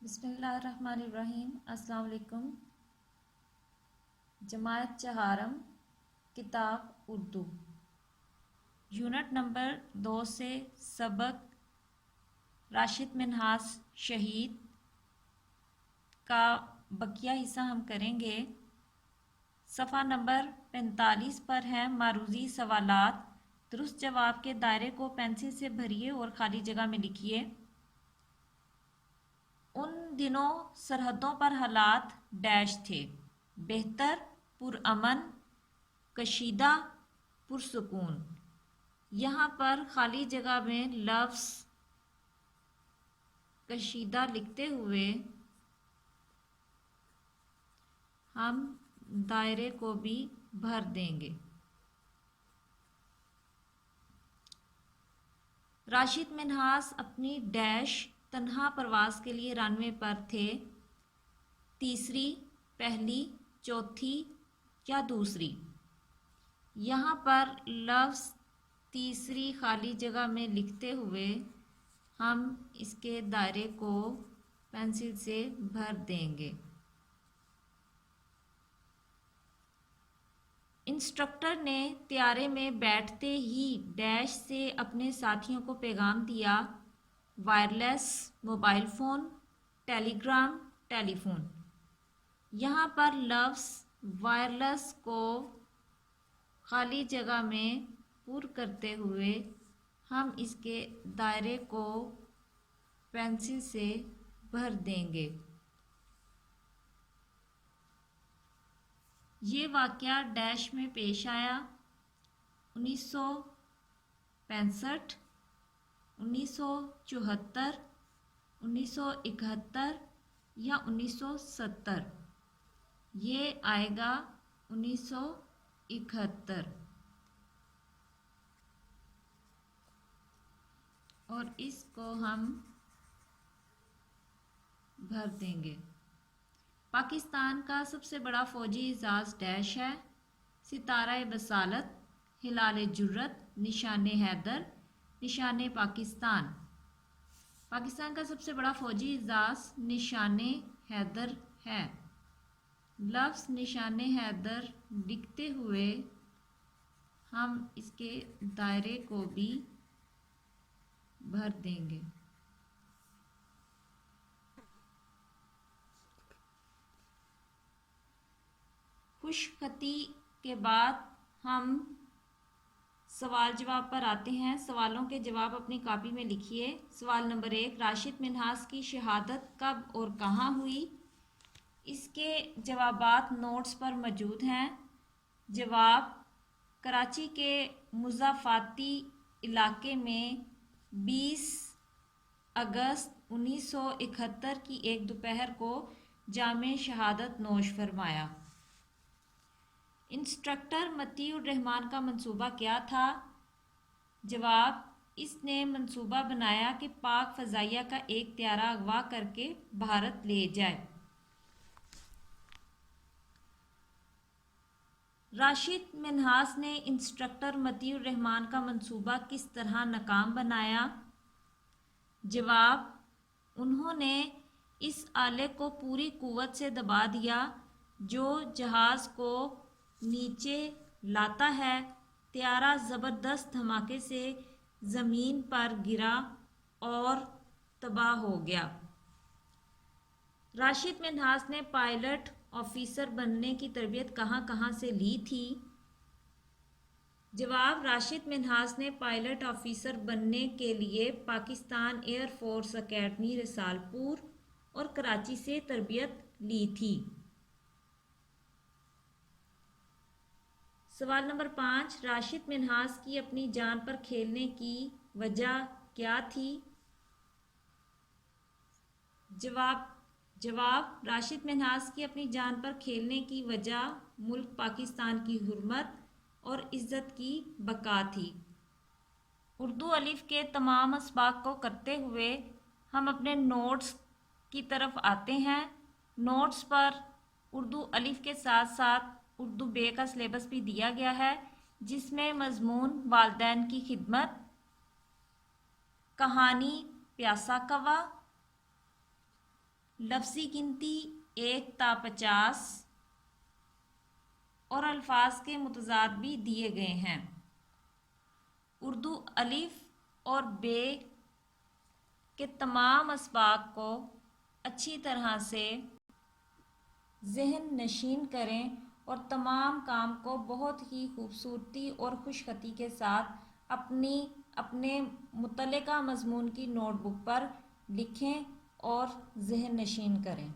بسم اللہ الرحمن الرحیم۔ السلام علیکم۔ جماعت چہارم، کتاب اردو، یونٹ نمبر 2 سے سبق راشد منہاس شہید کا بقیہ حصہ ہم کریں گے۔ صفحہ نمبر 45 پر ہیں معروضی سوالات۔ درست جواب کے دائرے کو پینسل سے بھریے اور خالی جگہ میں لکھیے۔ ان دنوں سرحدوں پر حالات ڈیش تھے: بہتر، پرامن، کشیدہ، پرسکون۔ یہاں پر خالی جگہ میں لفظ کشیدہ لکھتے ہوئے ہم دائرے کو بھی بھر دیں گے۔ راشد منہاس اپنی ڈیش تنہا پرواز کے لیے رن وے پر تھے: تیسری، پہلی، چوتھی یا دوسری۔ یہاں پر لفظ تیسری خالی جگہ میں لکھتے ہوئے ہم اس کے دائرے کو پینسل سے بھر دیں گے۔ انسٹرکٹر نے طیارے میں بیٹھتے ہی ڈیش سے اپنے ساتھیوں کو پیغام دیا: وائرلیس، موبائل فون، ٹیلی گرام، ٹیلی فون۔ یہاں پر لفظ وائرلیس کو خالی جگہ میں پر کرتے ہوئے ہم اس کے دائرے کو پینسل سے بھر دیں گے۔ یہ واقعہ ڈیش میں پیش آیا: 1965، 1974، 1971 یا 1970۔ یہ آئے گا 1971 اور اس کو ہم بھر دیں گے۔ پاکستان کا سب سے بڑا فوجی اعزاز ڈیش ہے: ستارہ بصالت، ہلال جرت، نشان حیدر، نشان پاکستان۔ پاکستان کا سب سے بڑا فوجی اعزاز نشان حیدر ہے۔ لفظ نشان حیدر لکھتے ہوئے ہم اس کے دائرے کو بھی بھر دیں گے۔ خشک خطی کے بعد ہم سوال جواب پر آتے ہیں۔ سوالوں کے جواب اپنی کاپی میں لکھیے۔ سوال نمبر 1: راشد منہاس کی شہادت کب اور کہاں ہوئی؟ اس کے جوابات نوٹس پر موجود ہیں۔ جواب: کراچی کے مضافاتی علاقے میں 20 اگست 1971 کی ایک دوپہر کو جام شہادت نوش فرمایا۔ انسٹرکٹر مطیع الرحمان کا منصوبہ کیا تھا؟ جواب: اس نے منصوبہ بنایا کہ پاک فضائیہ کا ایک طیارہ اغوا کر کے بھارت لے جائے۔ راشد منہاس نے انسٹرکٹر مطیع الرحمان کا منصوبہ کس طرح ناکام بنایا؟ جواب: انہوں نے اس آلے کو پوری قوت سے دبا دیا جو جہاز کو نیچے لاتا ہے۔ طیارہ زبردست دھماکے سے زمین پر گرا اور تباہ ہو گیا۔ راشد منہاس نے پائلٹ آفیسر بننے کی تربیت کہاں کہاں سے لی تھی؟ جواب: راشد منہاس نے پائلٹ آفیسر بننے کے لیے Pakistan air force academy Risalpur اور کراچی سے تربیت لی تھی۔ سوال نمبر 5: راشد منہاس کی اپنی جان پر کھیلنے کی وجہ کیا تھی؟ جواب: راشد منہاس کی اپنی جان پر کھیلنے کی وجہ ملک پاکستان کی حرمت اور عزت کی بقا تھی۔ اردو الف کے تمام اسباق کو کرتے ہوئے ہم اپنے نوٹس کی طرف آتے ہیں۔ نوٹس پر اردو الف کے ساتھ ساتھ اردو بے کا سلیبس بھی دیا گیا ہے، جس میں مضمون والدین کی خدمت، کہانی پیاسا کوا، لفظی گنتی 1 تا 50 اور الفاظ کے متضاد بھی دیے گئے ہیں۔ اردو الف اور بے کے تمام اسباق کو اچھی طرح سے ذہن نشین کریں اور تمام کام کو بہت ہی خوبصورتی اور خوش خطی کے ساتھ اپنے متعلقہ مضمون کی نوٹ بک پر لکھیں اور ذہن نشین کریں۔